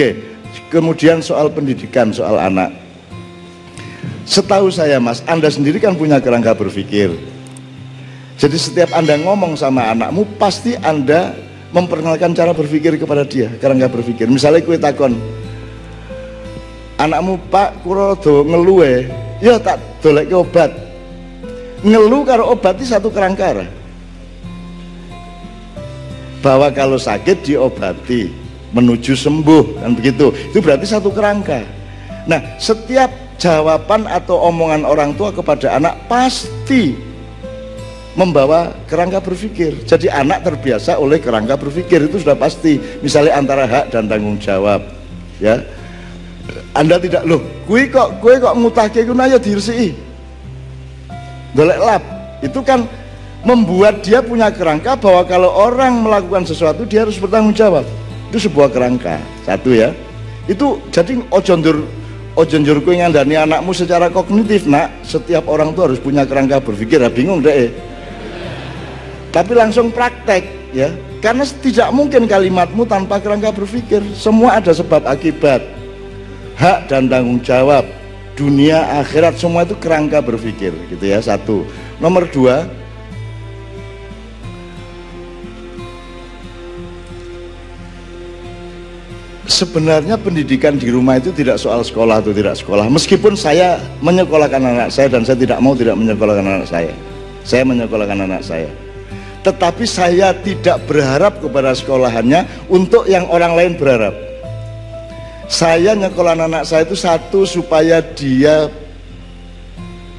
Oke, kemudian soal pendidikan, soal anak. Setahu saya Mas, Anda sendiri kan punya kerangka berpikir. Jadi setiap Anda ngomong sama anakmu, pasti Anda memperkenalkan cara berpikir kepada dia, kerangka berpikir. Misalnya kue takon, anakmu, Pak, kula do ngeluhe, ya tak doleke obat. Ngeluh karo obat itu satu kerangka. Bahwa kalau sakit diobati, menuju sembuh, kan begitu. Itu berarti satu kerangka. Nah, setiap jawaban atau omongan orang tua kepada anak pasti membawa kerangka berpikir. Jadi anak terbiasa oleh kerangka berpikir, itu sudah pasti. Misalnya antara hak dan tanggung jawab, ya. Anda tidak, loh, kue kok ngutake kuna ya diresiki, golek lap. Itu kan membuat dia punya kerangka bahwa kalau orang melakukan sesuatu dia harus bertanggung jawab. Itu sebuah kerangka, satu ya. Itu jadi ojo njur kue ngandani anakmu secara kognitif, nak. Setiap orang tuh harus punya kerangka berpikir, ya bingung deh. Tapi langsung praktek, ya. Karena tidak mungkin kalimatmu tanpa kerangka berpikir. Semua ada sebab akibat, hak dan tanggung jawab, dunia akhirat, semua itu kerangka berpikir, gitu ya. Satu. Nomor dua, sebenarnya pendidikan di rumah itu tidak soal sekolah atau tidak sekolah. Meskipun saya menyekolahkan anak saya dan saya tidak mau tidak menyekolahkan anak saya. Saya menyekolahkan anak saya. Tetapi saya tidak berharap kepada sekolahannya untuk yang orang lain berharap. Saya nyekolah anak saya itu satu, supaya dia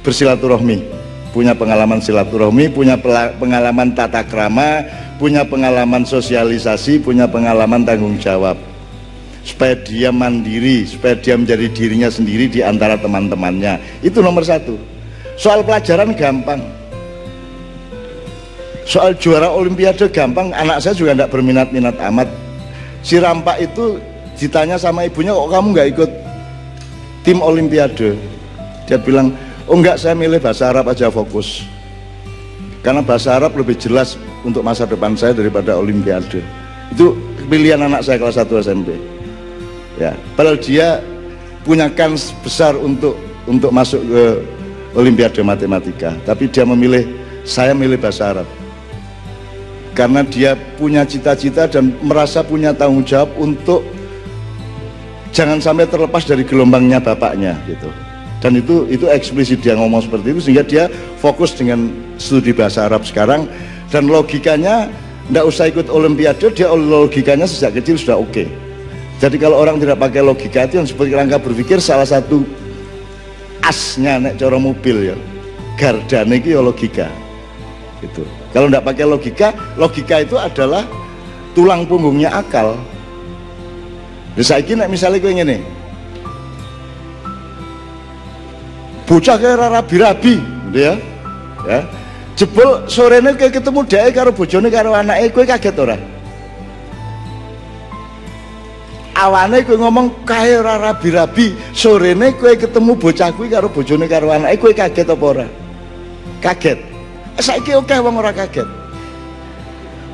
bersilaturahmi, punya pengalaman silaturahmi, punya pengalaman tata krama, punya pengalaman sosialisasi, punya pengalaman tanggung jawab, supaya dia mandiri, supaya dia menjadi dirinya sendiri di antara teman-temannya. Itu nomor satu. Soal pelajaran gampang, soal juara olimpiade gampang. Anak saya juga tidak berminat-minat amat. Si Rampak itu ditanya sama ibunya, kok kamu nggak ikut tim olimpiade? Dia bilang, oh enggak, saya milih bahasa Arab aja, fokus. Karena bahasa Arab lebih jelas untuk masa depan saya daripada olimpiade. Itu pilihan anak saya kelas 1 SMP. Ya, padahal dia punya kans besar untuk masuk ke olimpiade matematika, tapi dia memilih, saya milih bahasa Arab. Karena dia punya cita-cita dan merasa punya tanggung jawab untuk jangan sampai terlepas dari gelombangnya bapaknya, gitu. Dan itu eksplisit dia ngomong seperti itu, sehingga dia fokus dengan studi bahasa Arab sekarang. Dan logikanya nggak usah ikut olimpiade, dia logikanya sejak kecil sudah oke. Jadi kalau orang tidak pakai logika, itu yang seperti kerangka berpikir, salah satu asnya nek cara mobil ya, gardane iki ya logika, gitu. Kalau tidak pakai logika, logika itu adalah tulang punggungnya akal. Saiki nek misalnya kowe ngene, bocah kayak rabi-rabi, gitu ya, jebol sorene kowe ketemu dhek karo bojone karo anake, kowe kaget ora? Awane kowe ngomong kae ora rabi-rabi, sorene kowe ketemu bocah kuwi karo bojone karo anake, kowe kaget apa ora? Kaget. Saiki akeh wong ora kaget.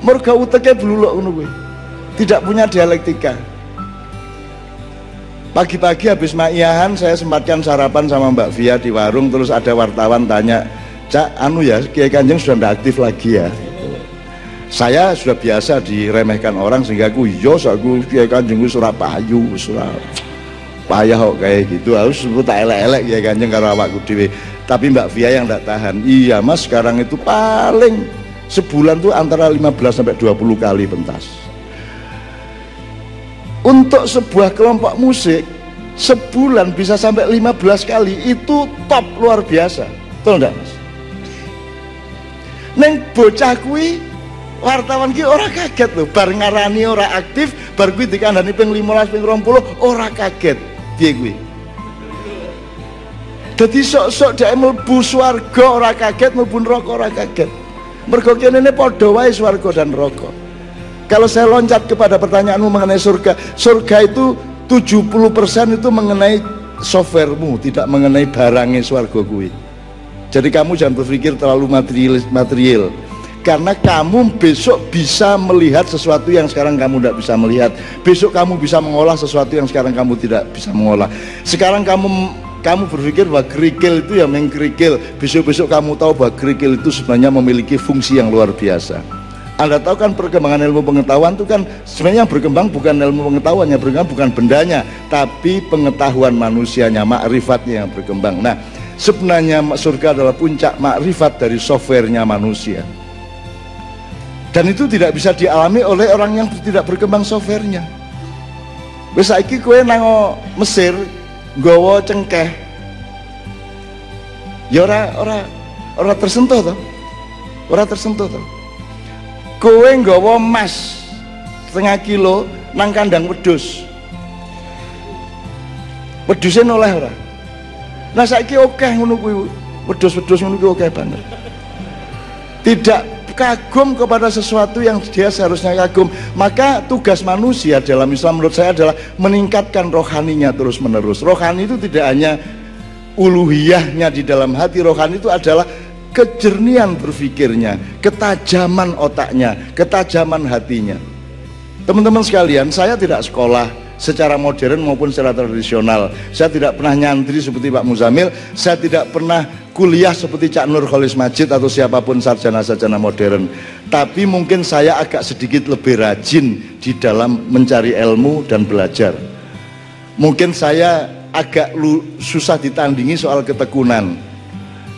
Merga uteke bluluk ngono kuwi. Tidak punya dialektika. Pagi-pagi habis maiyahan saya sempatkan sarapan sama Mbak Via di warung, terus ada wartawan tanya, "Cak, anu ya, Kiai Kanjeng sudah tidak aktif lagi ya?" Saya sudah biasa diremehkan orang, sehingga aku Kiai Kanjeng wis ora payu, wis ora payah kok kayak gitu, harus sebut tak elek-elek Kiai Kanjeng karo awakku dhewe. Tapi Mbak Via yang tidak tahan, iya Mas, sekarang itu paling sebulan tuh antara 15 sampai 20 kali pentas. Untuk sebuah kelompok musik sebulan bisa sampai 15 kali, itu top, luar biasa. Betul enggak Mas? Neng bocah kuwi wartawan ki ora kaget loh, bar ngarani ora aktif, bar kuwi dikandani ping 15 ping 20 ora kaget. Piye kuwi? Dadi sok-sok dhek mlebu swarga ora kaget, mlebu neraka ora kaget. Mergo kene padha wae swarga dan neraka. Kalau saya loncat kepada pertanyaanmu mengenai surga, surga itu 70% itu mengenai softwaremu, tidak mengenai barangnya swarga kuwi. Jadi kamu jangan berpikir terlalu material. Karena kamu besok bisa melihat sesuatu yang sekarang kamu tidak bisa melihat. Besok kamu bisa mengolah sesuatu yang sekarang kamu tidak bisa mengolah. Sekarang kamu berpikir bahwa kerikil itu ya mengkerikil. Besok-besok kamu tahu bahwa kerikil itu sebenarnya memiliki fungsi yang luar biasa. Anda tahu kan perkembangan ilmu pengetahuan itu kan sebenarnya yang berkembang bukan ilmu pengetahuan, yang berkembang bukan bendanya, tapi pengetahuan manusianya, makrifatnya yang berkembang. Nah, sebenarnya surga adalah puncak makrifat dari softwarenya manusia. Dan itu tidak bisa dialami oleh orang yang tidak berkembang softwarenya. Wis saiki kowe nang Mesir nggawa cengkeh. Ya ora tersentuh to. Ora tersentuh to. Kowe nggawa emas setengah kilo nang kandang wedhus. Wedhuse noleh ora? Nah saiki akeh ngono kuwi. Wedhus-wedhus ngono kuwi akeh banget. Tidak kagum kepada sesuatu yang dia seharusnya kagum. Maka tugas manusia dalam Islam menurut saya adalah meningkatkan rohaninya terus menerus. Rohani itu tidak hanya uluhiyahnya di dalam hati, rohani itu adalah kejernihan berpikirnya, ketajaman otaknya, ketajaman hatinya. Teman-teman sekalian, saya tidak sekolah secara modern maupun secara tradisional. Saya tidak pernah nyantri seperti Pak Muzamil, saya tidak pernah kuliah seperti Cak Nur Kholis Majid atau siapapun sarjana-sarjana modern. Tapi mungkin saya agak sedikit lebih rajin di dalam mencari ilmu dan belajar. Mungkin saya agak susah ditandingi soal ketekunan.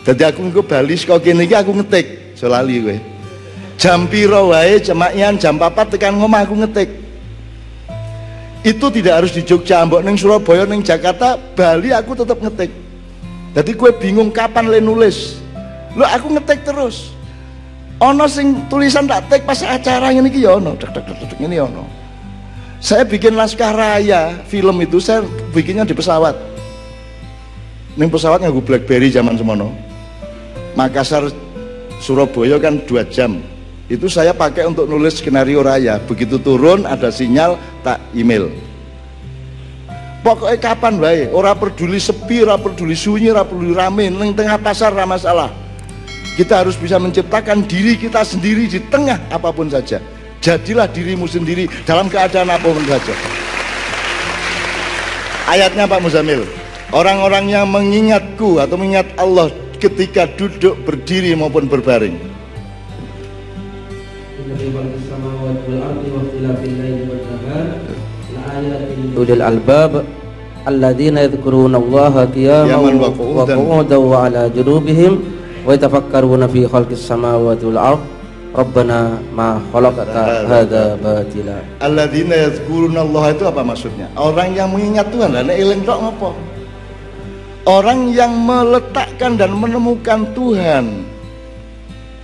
Jadi aku ke Bali saka kene iki aku ngetik, so lali kowe. Jam piro wae jemakian jam 4 tekan ngomah aku ngetik. Itu tidak harus di Jogja, mbok ning Surabaya, ning Jakarta, Bali aku tetap ngetik. Jadi gue bingung kapan le nulis. Lo aku ngetik terus. Ono sing tulisan tak tik pas acara ngene iki ya ono, tek ngene ono. Saya bikin naskah raya film itu saya bikinnya di pesawat. Ning pesawat nganggo BlackBerry zaman semono. Makassar Surabaya kan 2 jam. Itu saya pakai untuk nulis skenario raya. Begitu turun ada sinyal tak email. Pokoknya kapan wae, ora peduli sepi, ora peduli sunyi, ora peduli rame, ning tengah pasar ora masalah. Kita harus bisa menciptakan diri kita sendiri di tengah apapun saja. Jadilah dirimu sendiri dalam keadaan apapun saja. Ayatnya Pak Muzamil, orang-orang yang mengingatku atau mengingat Allah ketika duduk, berdiri maupun berbaring. Ulil albab alladzina yadhkuruna Allaha qiyaman wa qu'udan wa 'ala junubihim wa yatafakkaruna fi khalqis samawati wal ardh rabbana ma khalaqta hadza batila. Alladzina yadhkuruna Allah itu apa maksudnya? Orang yang mengingat Tuhan. Lah nek eling tok ngopo? Orang yang meletakkan dan menemukan Tuhan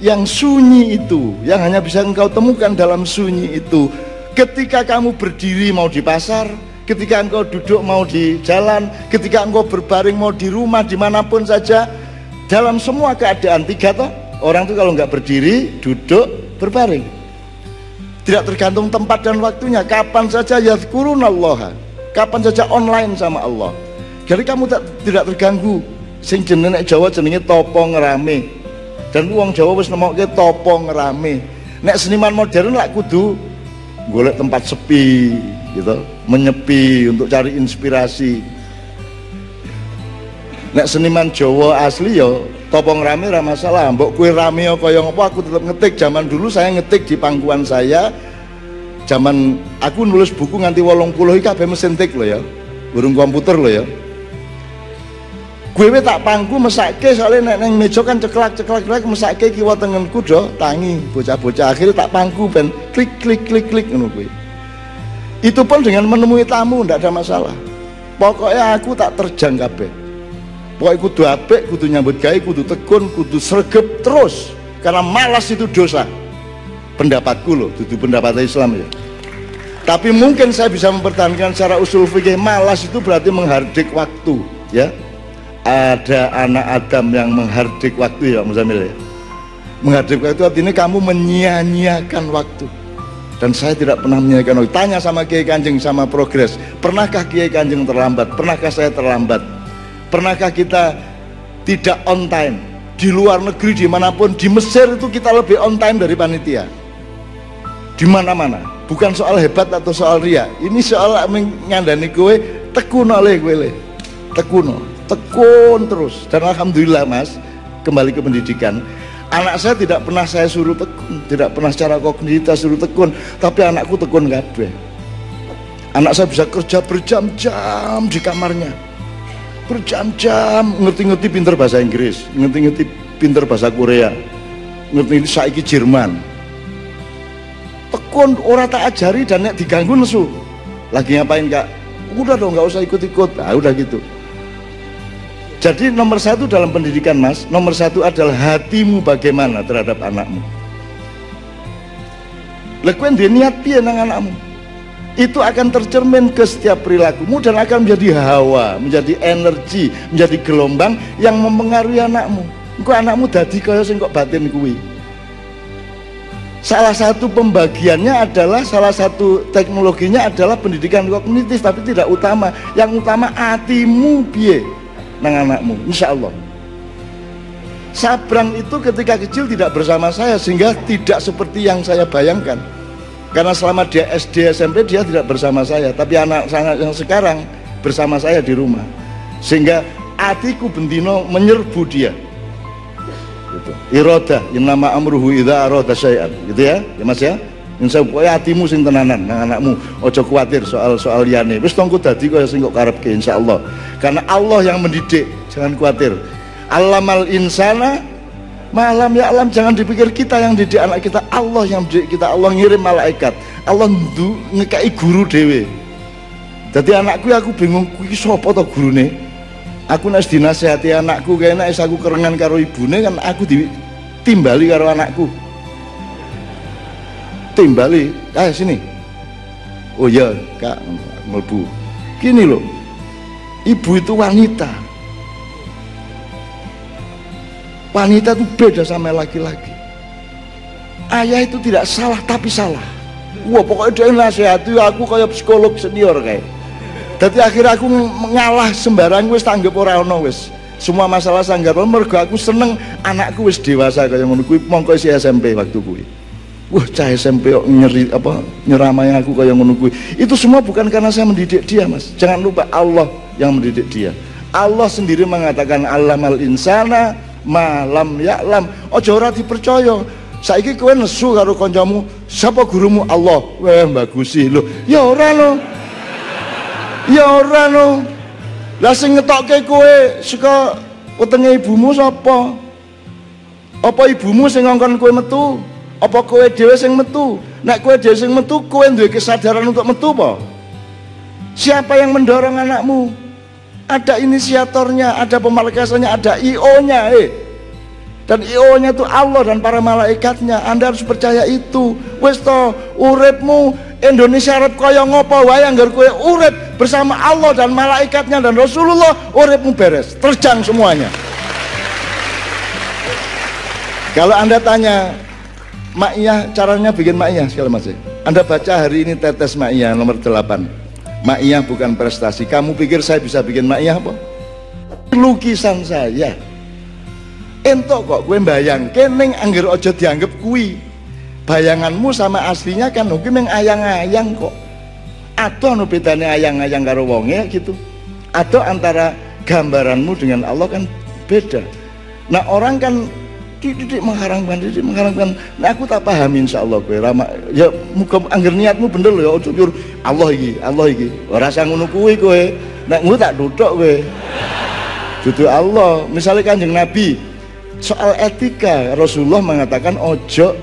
yang sunyi itu, yang hanya bisa engkau temukan dalam sunyi itu. Ketika kamu berdiri mau di pasar, ketika engkau duduk mau di jalan, ketika engkau berbaring mau di rumah, dimanapun saja, dalam semua keadaan tiga toh, orang itu kalau nggak berdiri, duduk, berbaring, tidak tergantung tempat dan waktunya, kapan saja yadhkurunallaha, kapan saja online sama Allah. Jadi kamu tidak terganggu. Sing jenenge Jawa jenenge topo ngerame, dan uang Jawa wis nemokke topo ngerame. Nek seniman modern lak kudu golek tempat sepi gitu, menyepi untuk cari inspirasi. Nek seniman Jawa asli yo topong rame ora masalah, mbok kue rame kaya ngopo aku tetap ngetik. Zaman dulu saya ngetik di pangkuan saya, zaman aku nulis buku nganti 80 iki kabeh mesin tik lho ya, burung komputer lho ya. Gue tak pangku mesake soalnya nek nang meja kan ceklak mesake kiwa tengenku do tangi bocah-bocah, akhirnya tak pangku ben klik ngono kuwi. Itu pun dengan menemui tamu ndak ada masalah. Pokoknya aku tak terjang kabeh. Pokoknya kudu apik, kudu nyambut gawe, kudu tekun, kudu sregep terus. Karena malas itu dosa. Pendapatku loh, itu pendapat Islam ya. Tapi mungkin saya bisa mempertahankan secara usul fikih, malas itu berarti menghardik waktu, ya. Ada anak Adam yang menghardik waktu ya Muzamil ya. Menghardik waktu artinya kamu menyia-nyiakan waktu. Dan saya tidak pernah menyia-nyiakan waktu. Tanya sama Kiai Kanjeng sama Progres, pernahkah Kiai Kanjeng terlambat? Pernahkah saya terlambat? Pernahkah kita tidak on time? di luar negeri, dimanapun, di Mesir itu kita lebih on time dari panitia. Di mana-mana. Bukan soal hebat atau soal ria. Ini soal ngandani kowe tekun oleh kowe le. Tekun terus. Dan alhamdulillah Mas, kembali ke pendidikan. Anak saya tidak pernah saya suruh tekun, tidak pernah secara kognitif suruh tekun, tapi anakku tekun kabeh. Anak saya bisa kerja berjam-jam di kamarnya, berjam-jam, ngerti-ngerti pinter bahasa Inggris, ngerti-ngerti pinter bahasa Korea, ngerti-ngerti saiki Jerman. Tekun, ora tak ajari dan nek diganggu nesu. Lagi ngapain Kak? Udah dong, nggak usah ikut-ikut. Nah, udah gitu. Jadi nomor satu dalam pendidikan Mas, nomor satu adalah hatimu bagaimana terhadap anakmu. Lekuen dia niat piye nang anakmu. Itu akan tercermin ke setiap perilakumu dan akan menjadi hawa, menjadi energi, menjadi gelombang yang mempengaruhi anakmu. Engko anakmu dadi kaya sing kok batin kuwi. Salah satu pembagiannya adalah, salah satu teknologinya adalah pendidikan kognitif, tapi tidak utama. Yang utama hatimu piye nang anakmu, insya Allah. Sabrang itu ketika kecil tidak bersama saya, sehingga tidak seperti yang saya bayangkan. Karena selama dia SD, SMP dia tidak bersama saya, tapi anak yang sekarang bersama saya di rumah. Sehingga hatiku bentino menyerbu dia. Gitu. Iroda, yang nama amruhu idza arada syai'an, gitu ya Mas ya. Insya Allah hatimu sing tenanan nang anakmu, ojo khawatir soal liyane. Wis tongku dadi kaya sing kok karepke insyaallah. Karena Allah yang mendidik, jangan khawatir. Allamal insana malam ya alam, jangan dipikir kita yang didik anak kita, Allah yang didik kita. Allah ngirim malaikat, Allah ngekai guru dewe. Jadi anakku aku bingung kuwi sapa to gurune. Aku nek dinasehati anakku kayaknya aku kerengan karo ibune kan aku ditimbali karo anakku. Timbali, sini. Oh ya Kak, mlebu. Gini loh, ibu itu wanita. Wanita itu beda sama laki-laki. Ayah itu tidak salah tapi salah. Wah pokoknya dia nasihati aku kayak psikolog senior kayak. Jadi akhirnya aku ngalah sembarang wis tanggep ora ono wis. Semua masalah sanggar mergo aku seneng anakku wis dewasa kaya ngono kuwi, mongko isi SMP waktu kuwi. Wah cah SMP kok nyeramai aku kaya ngono kuwi. Itu semua bukan karena saya mendidik dia Mas. Jangan lupa Allah yang mendidik dia. Allah sendiri mengatakan allamal insana malam ya'lam. Ojo ora dipercaya. Saiki kowe nesu karo kancamu, sapa gurumu? Allah. Wah bagusi lho. Ya ora no. Ya ora no. Lah sing ngetokke kowe saka wetenge ibumu sapa? Apa ibumu sing ngongkon kowe metu? Apa kowe dhewe sing metu? Nek kowe dhewe sing metu, kowe duwe kesadaran untuk metu apa? Siapa yang mendorong anakmu? Ada inisiatornya, ada pemalekasannya, ada IO-nya Dan IO-nya itu Allah dan para malaikatnya. Anda harus percaya itu. Wis to, uripmu Indonesia arep kaya ngopo wae anggar kowe urip bersama Allah dan malaikatnya dan Rasulullah, uripmu beres, terjang semuanya. Kalau Anda tanya Ma'iyah, caranya bikin Ma'iyah sekali Mas. Anda baca hari ini tetes Ma'iyah nomor 8. Ma'iyah bukan prestasi. Kamu pikir saya bisa bikin Ma'iyah apa? Lukisan saya. Entok kok gue bayangke ning angger aja dianggap kuwi. Bayanganmu sama aslinya kan kuwi meng ayang-ayang kok. Atau anu bedane ayang-ayang karo wonge gitu. Atau antara gambaranmu dengan Allah kan beda. Nah orang kan didik mengharapkan. Nah aku tak paham insyaallah kowe rama ya muga angger niatmu bener lho ya ojo nyur Allah iki ora usah ngono kuwi kowe nek ngono tak duduk kowe dudu Allah. Misalnya Kanjeng Nabi soal etika, Rasulullah mengatakan ojo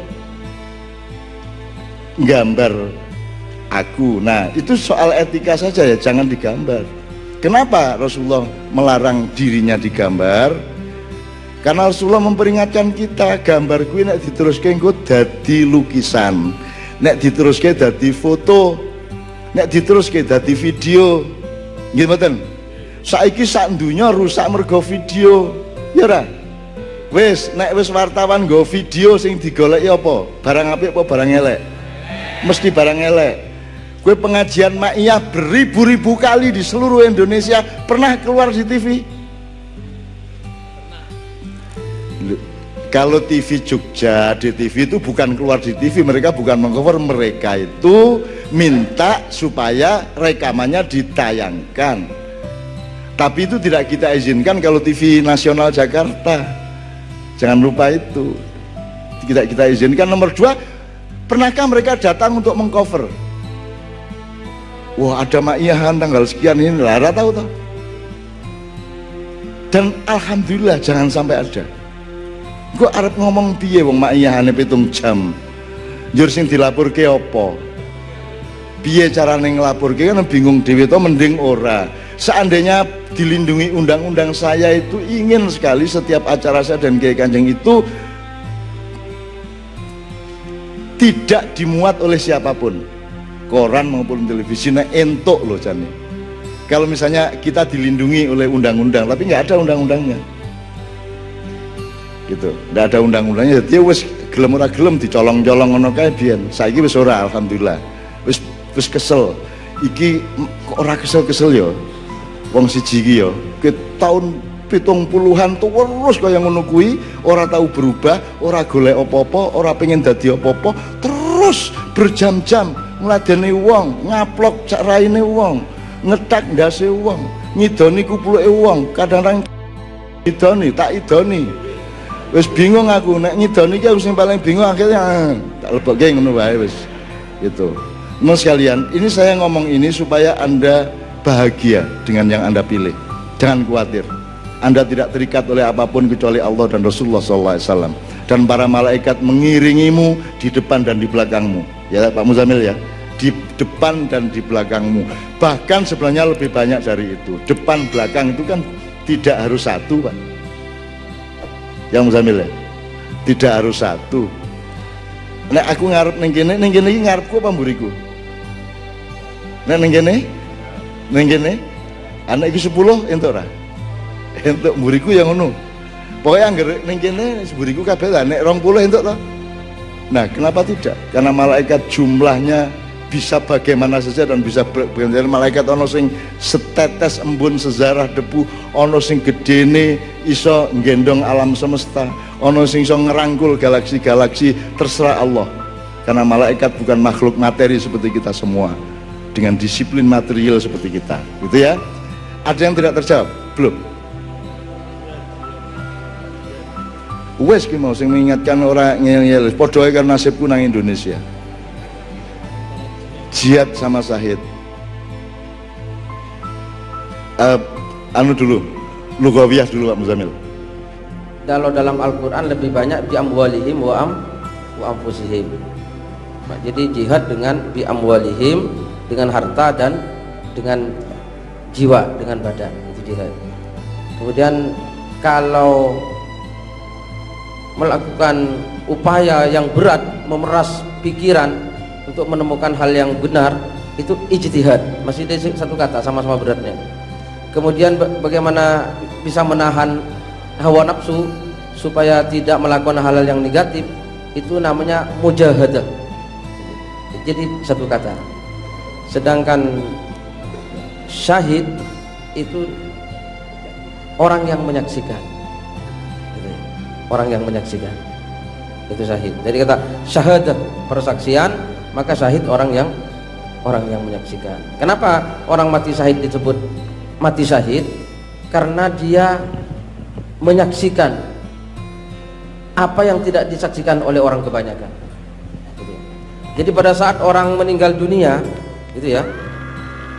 gambar aku. Nah itu soal etika saja ya, jangan digambar. Kenapa Rasulullah melarang dirinya digambar? Karena Rasulullah memperingatkan kita, gambar kuwi nek diteruske engko dadi lukisan, nek diteruske dadi foto, nek diteruske dadi video. Nggih mboten? Saiki sak dunya rusak mergo video. Ya ora? Wis, nek wis wartawan nggo video sing digoleki apa? Barang apik apa barang elek? Mesti barang elek. Kowe pengajian Ma'iyah beribu-ribu kali di seluruh Indonesia, pernah keluar di TV? Kalau TV Jogja, di TV itu bukan keluar di TV, mereka bukan mengcover, mereka itu minta supaya rekamannya ditayangkan. Tapi itu tidak kita izinkan kalau TV nasional Jakarta. Jangan lupa itu. Tidak kita izinkan. Nomor 2, pernahkah mereka datang untuk mengcover? Wah, ada Ma'iyahan tanggal sekian ini, Lara tahu. Dan alhamdulillah jangan sampai ada. Gue arep ngomong piye wong Maiyahane 7 jam. Njur sing dilapurke apa? Piye carane nglapurke kan bingung dhewe to, mending ora. Seandainya dilindungi undang-undang, saya itu ingin sekali setiap acara saya dan Kiai Kanjeng itu tidak dimuat oleh siapapun, koran maupun televisi. Nah entuk loh jane. Kalau misalnya kita dilindungi oleh undang-undang, tapi nggak ada undang-undangnya. Gitu, ndak ada undang-undangnya, jadi wis gelem ora gelem dicolong-colong ngono kae biyen. Saiki wis ora, alhamdulillah. Wis kesel. Iki ora kesel-kesel ya. Wong siji iki ya, ke tahun 70-an terus kaya ngono kuwi, ora tahu berubah, ora golek apa-apa, ora pengen dadi apa-apa, terus berjam-jam ngladeni wong, ngaplok cak raine wong, ngetak ndase wong, ngidoni kupluke wong, kadang-kadang idoni, tak idoni. Wis bingung aku, nek ngidoni iki sing paling bingung akhirnya tak lebokke ngono wae wis. Gitu. Mas sekalian, ini saya ngomong ini supaya Anda bahagia dengan yang Anda pilih. Jangan khawatir. Anda tidak terikat oleh apapun kecuali Allah dan Rasulullah SAW. Dan para malaikat mengiringimu di depan dan di belakangmu. Ya Pak Muzamil ya, di depan dan di belakangmu. Bahkan sebenarnya lebih banyak dari itu. Depan belakang itu kan tidak harus satu, Pak. Yang Muzamil ya, tidak harus satu. Nek aku ngarep ning kene iki ngarepku apa mburiku? Nek ning kene anak iki 10 entuk ora? Entuk mburiku yang ngono. Pokoke anggere ning kene mburiku kabeh lah, nek 20 entuk to. Nah, kenapa tidak? Karena malaikat jumlahnya bisa bagaimana saja dan bisa berganti. Malaikat ono sing setetes embun sezarah debu, ono sing gedene iso nggendong alam semesta, ono sing iso ngerangkul galaksi-galaksi, terserah Allah. Karena malaikat bukan makhluk materi seperti kita semua, dengan disiplin material seperti kita, gitu ya. Ada yang tidak terjawab? Belum. Wes ki mau sing mengingatkan orang ngeyel-ngeyel, padha ae karo nasibku nang Indonesia. Jihad sama syahid. Anu dulu, lugawiyah dulu Pak Muzamil. Kalau dalam Al-Quran lebih banyak bi amwalihim wa anfusihim. Jadi jihad dengan bi amwalihim, dengan harta dan dengan jiwa, dengan badan, itu jihad. Kemudian kalau melakukan upaya yang berat, memeras pikiran untuk menemukan hal yang benar, itu ijtihad, masih dari satu kata, sama-sama beratnya. Kemudian bagaimana bisa menahan hawa nafsu supaya tidak melakukan hal-hal yang negatif, itu namanya mujahadah. Jadi satu kata. Sedangkan syahid itu orang yang menyaksikan, orang yang menyaksikan, itu syahid. Jadi kata syahadah, persaksian, maka syahid orang yang menyaksikan. Kenapa orang mati syahid disebut mati syahid? Karena dia menyaksikan apa yang tidak disaksikan oleh orang kebanyakan. Jadi pada saat orang meninggal dunia, gitu ya,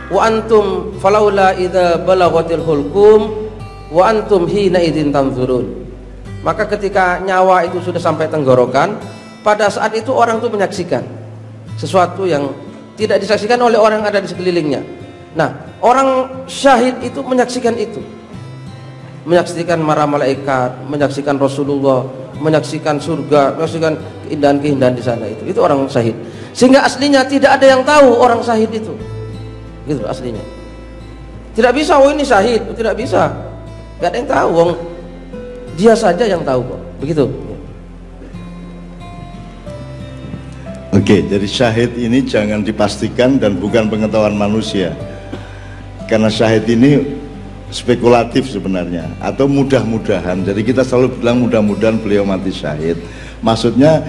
wa antum falaula idza balaghatil hulqum wa antum hina idzin tanzurun. Maka ketika nyawa itu sudah sampai tenggorokan, pada saat itu orang itu menyaksikan sesuatu yang tidak disaksikan oleh orang yang ada di sekelilingnya. Nah, orang syahid itu menyaksikan itu, menyaksikan para malaikat, menyaksikan Rasulullah, menyaksikan surga, menyaksikan keindahan-keindahan di sana. Itu orang syahid. Sehingga aslinya tidak ada yang tahu orang syahid itu, gitu aslinya. Tidak bisa, oh ini syahid, tidak bisa. Gak ada yang tahu, wong dia saja yang tahu kok, begitu. Oke, jadi syahid ini jangan dipastikan dan bukan pengetahuan manusia. Karena syahid ini spekulatif sebenarnya, atau mudah-mudahan. Jadi kita selalu bilang mudah-mudahan beliau mati syahid. Maksudnya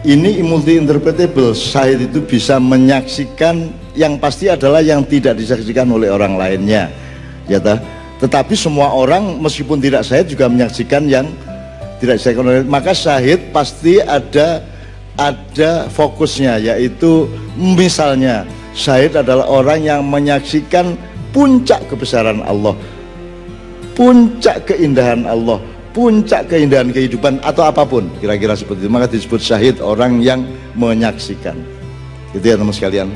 ini multi interpretable. Syahid itu bisa menyaksikan yang pasti adalah yang tidak disaksikan oleh orang lainnya, ya toh. Tetapi semua orang meskipun tidak syahid juga menyaksikan yang tidak disaksikan oleh. Maka syahid pasti ada fokusnya, yaitu misalnya syahid adalah orang yang menyaksikan puncak kebesaran Allah, puncak keindahan Allah, puncak keindahan kehidupan atau apapun kira-kira seperti itu, maka disebut syahid, orang yang menyaksikan. Itu ya teman sekalian.